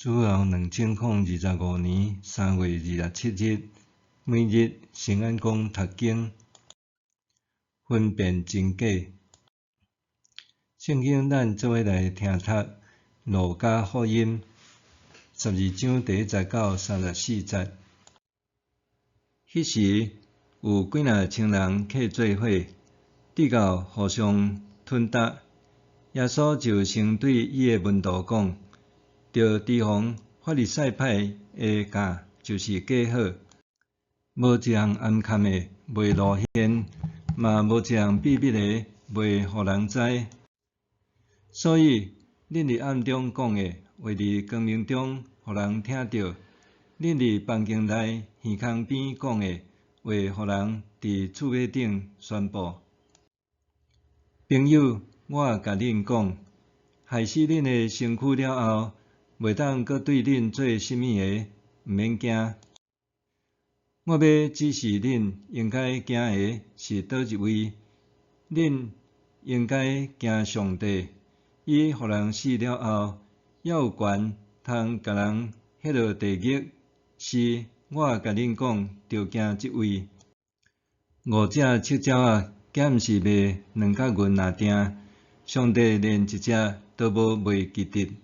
主后2025年3月27日，每日圣安宫读经，分辨真假。圣经咱做伙来听读路加福音12章第1节到34节。迄时有几若千人客做伙，直到互相吞踏。耶稣就先对伊诶门徒讲：着提防法利赛派诶教，就是假好。无一项暗坎诶袂露现，嘛无一项秘密诶袂互人知。所以，恁伫暗中讲诶话，伫光明中互人听到；恁伫房间内耳孔边讲诶话，互人伫厝尾顶宣布。朋友，我甲恁讲，害死恁诶身躯了后，袂当阁对恁做甚物个，毋免惊。我要指示恁应该惊个是倒一位。恁应该惊上帝，伊互人死了后，还有权通甲人迄落地狱。是，我甲恁讲，着惊即位。5只七鸟仔，敢毋是卖2角银若定，上帝连一只都无卖记得，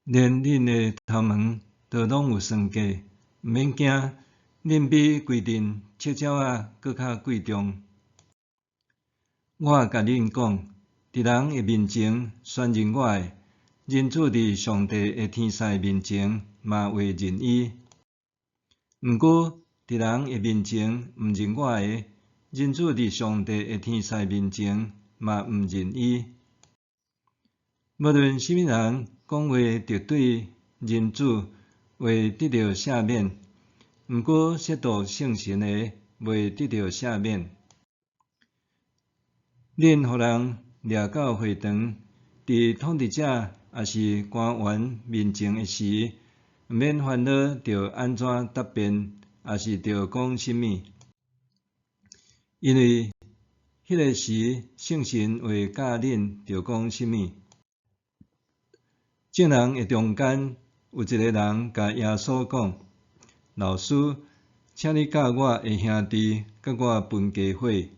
连恁的头毛都拢有算计，毋免惊，恁比规阵七鸟仔搁较贵重。我甲恁讲，伫人的面前宣认我的，人子伫上帝的天使面前嘛会认伊。毋过，伫人的面前毋认我的，人子伫上帝的天使面前嘛毋认伊。无论甚物人讲话着对人子会得到赦免，毋过亵渎圣神的袂得到赦免。恁互人掠到会堂，伫统治者也是官员面前的时，毋免烦恼着安怎答辩，也是着讲甚物，因为迄个时圣神会教恁着讲甚物。众人的中间有一个人甲耶稣讲：老师，请你教我的兄弟甲我分家伙。耶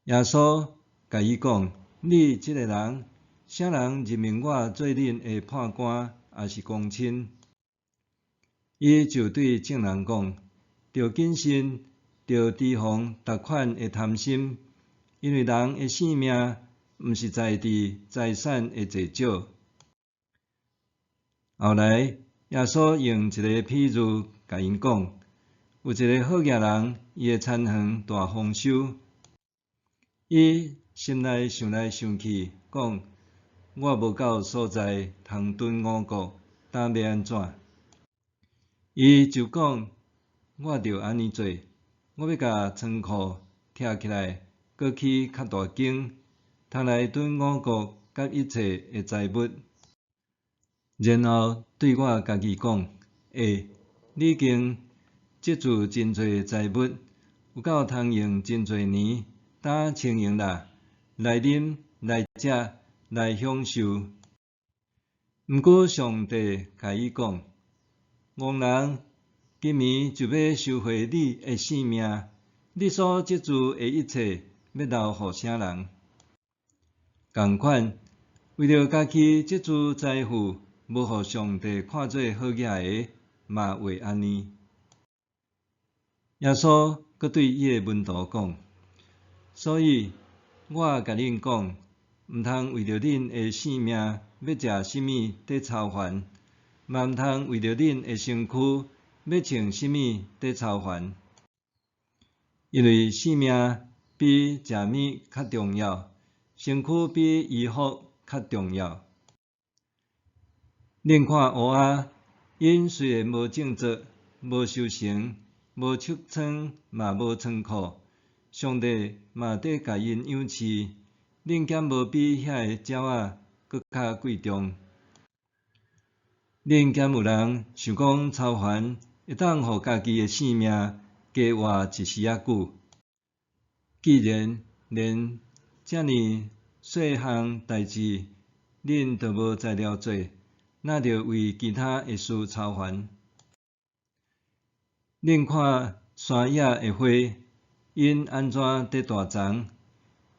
稣甲伊讲：你即个人，啥人任命我做恁的判官，也是公亲？伊就对众人讲：着谨慎，着提防逐款的贪心，因为人的性命毋是在伫财产的多少。后来，耶稣用一个譬喻甲因讲：有一个好业人，伊的田园大丰收。伊心内想来想去，讲：我无够所在通囤5谷，当要安怎？伊就讲：我着安尼做，我要甲仓库拆起来，搁起较大间，通来囤5谷甲一切的财物。然后对我家己讲：你已经积聚真侪财物，有够通用真侪年。当清闲啦，来啉来食来享受。毋过上帝甲伊讲：戆人，今暝就要收回你的性命，你所积聚的一切要留互啥人？同款，为着家己积聚财富，无互上帝看做好业的，嘛会安尼。耶稣阁对伊的门徒讲：所以，我甲恁讲，毋通为着恁的性命要食甚物得操烦，嘛毋通为着恁的身躯要穿甚物得操烦。因为性命比食物较重要，身躯比衣服较重要。恁看乌鸦，因虽然无种作，无收成，无束仓，嘛无仓库，上帝嘛得甲因养饲，恁敢无比遐个鸟仔搁较贵重？恁敢有人想讲操烦，会当互家己的性命加活一时仔久？既然连遮尔细项代志，恁都无才了做，那着为其他的事操烦。恁看山野的花，因安怎得大丛？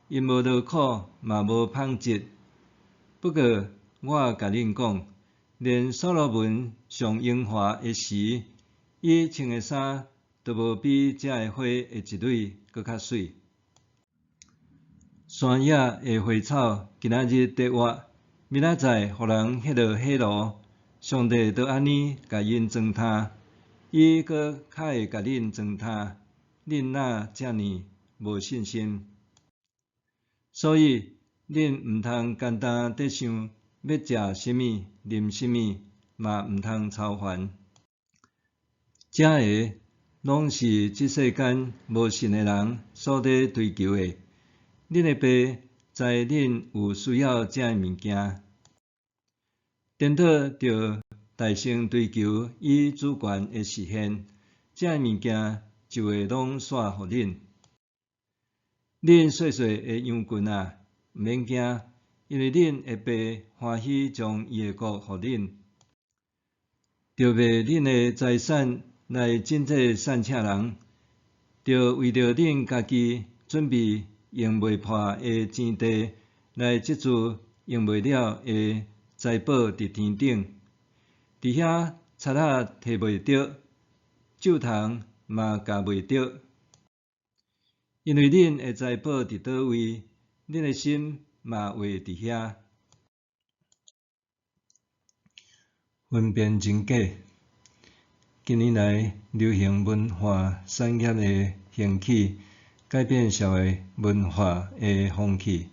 因无劳苦，嘛无纺织。不过我甲恁讲，连所罗门上荣华的时，伊穿的衫，都无比遮的花的一蕊搁较水。山野的花草，今仔日得活，明仔载互人迄落火炉，上帝都安尼甲因糟蹋，伊搁较会甲恁糟蹋，恁哪遮尔无信心？所以恁毋通简单地想要食什么、啉什么，嘛毋通操烦。遮个拢是即世间无信的人所伫追求的。恁的爸知恁有需要遮的物件，颠倒着大声追求伊主权的实现，遮的物件就会拢煞互恁。恁细细的羊群啊，毋免惊，因为恁的爸欢喜将伊的国互恁，着卖恁的财产来种这善车人，着为着恁家己准备用袂破的钱地来积住用袂了的财宝伫天顶。伫遐贼仔摕袂着，咒虫嘛咬袂着。因为恁的财宝伫倒位，恁的心嘛会伫遐。分辨真假。近年来，流行文化产业的兴起，改变社会文化的风气。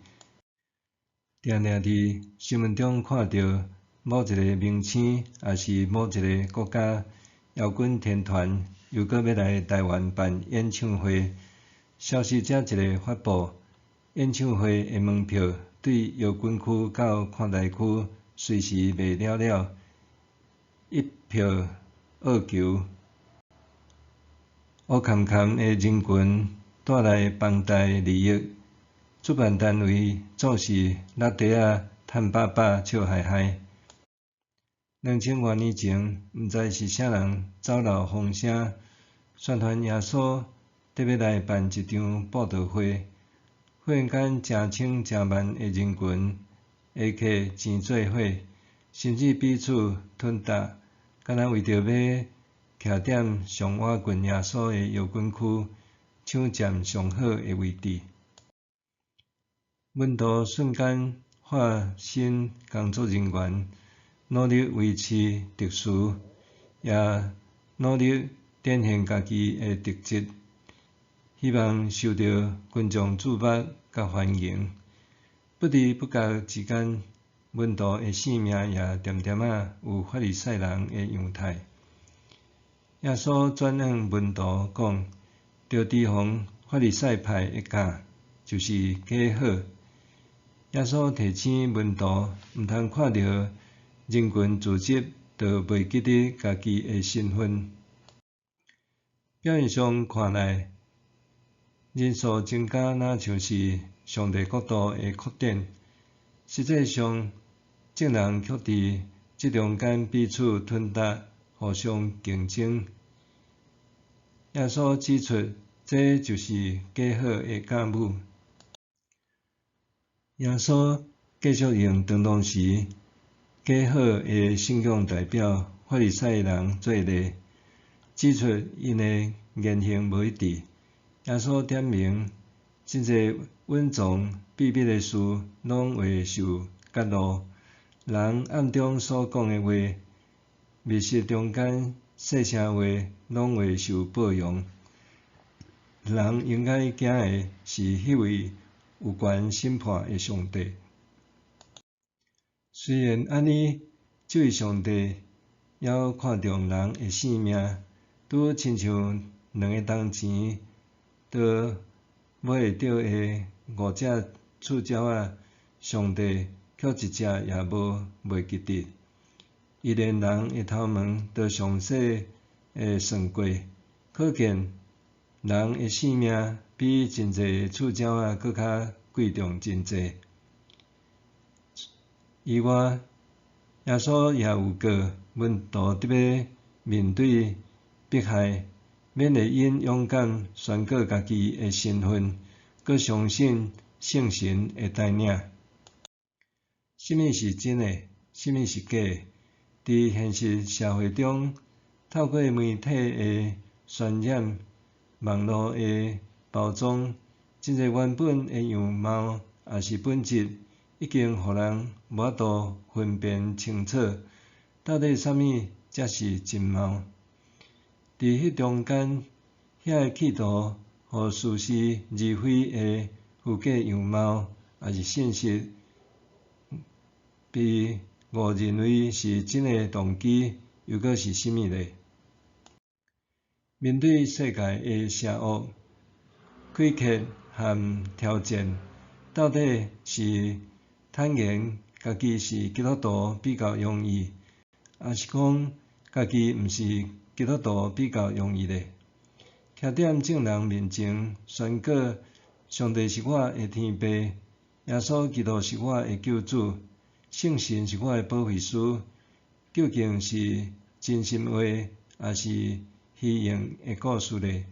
常常伫新闻中看到某一个明星，也是某一个国家摇滚天团，又搁要来台湾办演唱会。消息才一个发布，演唱会的门票对摇滚区到看台区随时卖了了，一票恶求。乌坎坎的人群带来庞大利益，主办单位总是落地啊趁饱饱笑嗨嗨。2000多年前，毋知是啥人走漏风声，宣传耶稣特别来办一场布道会，忽然间真千真万的人群下客钱做伙，甚至彼此吞踏，敢若为着要徛踮上倚近耶稣的摇滚区，抢占上好的位置。问答瞬间化身工作人员，努力维持秩序，也努力展现家己的特质。希望受到群众注目甲欢迎，不知不觉之间，门徒的性命也渐渐仔有法利赛人的样态。耶稣转向门徒讲：着提防法利赛派的教，就是假好。耶稣提醒门徒，毋通看到人群聚集，就袂记得家己的身份。表面上看来，人数增加若像是上帝国度的扩展，实际上众人却伫这中间彼此吞踏，互相竞争。耶稣指出，这就是假好的教母。耶稣继续用当当时假好的信仰代表法利赛人做例，指出因的言行无一致。耶稣点明，真侪隐藏秘密的事，拢会受揭露。人暗中所讲的话，密室中间细声话，拢会受报扬。人应该惊的是迄位有权审判的上帝。虽然安尼，这位上帝还看重人的性命，拄亲像2个铜钱都买会着的5只触鸟仔，上帝却一只也无袂记得。伊连人的头毛都详细算过，可见人的性命比真侪触鸟仔搁较贵重真侪。以我耶稣也有教门徒伫要面对迫害，免会因勇敢宣告家己的身份，佮相信圣神会带领。什么是真诶？什么是假诶？伫现实社会中，透过媒体的渲染、网络的包装，真侪原本的样貌也是本质，已经互人无法度分辨清楚，到底啥物才是真貌。伫迄中间，遐个企图互似是而非的虚假样貌，也是现实，被误认为是真诶动机，又搁是啥物咧？面对世界的邪恶、诡谲和挑战，到底是坦言家己是基督徒比较容易，还是讲家己毋是基督徒比较容易咧？徛踮众人面前宣告上帝是我的天父，耶稣基督是我的救主，圣神是我的保惠师，究竟是真心话，还是虚应的故事咧？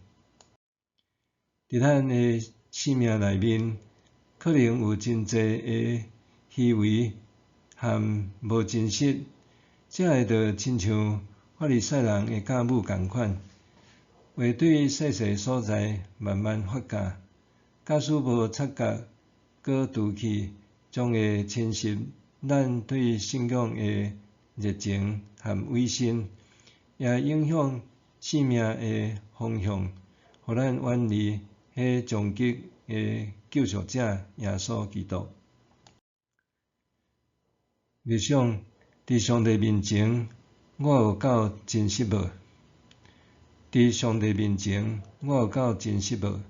伫咱的生命内面，可能有真侪的虚伪和无真实，这个就亲像法利赛人的教母共款，会对细细所在慢慢发觉，假使无察觉，搁拄去，将会侵蚀咱对信仰的热情和委身，也影响生命的方向，互咱远离迄终极的救赎者耶稣基督。你想伫上帝面前，我有够真实无？伫上帝面前，我有够真实无？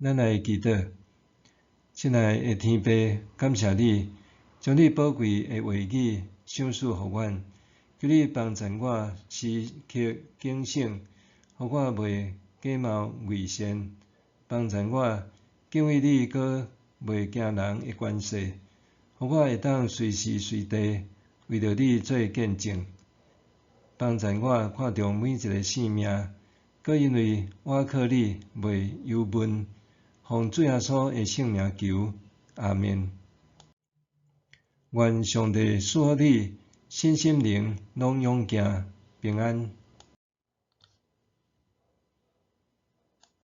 咱来祈祷，亲爱的天父，感谢你将你宝贵的话语赏赐互阮，求你帮助我时刻警醒，互我袂假冒伪善，帮助我敬畏你，搁袂惊人的关系，互我会当随时随地为着你做见证，帮助我看重每一个生命，搁因为我靠你袂忧闷，奉主耶稣的圣名求，阿们。愿上帝赐福你身心灵拢勇健平安。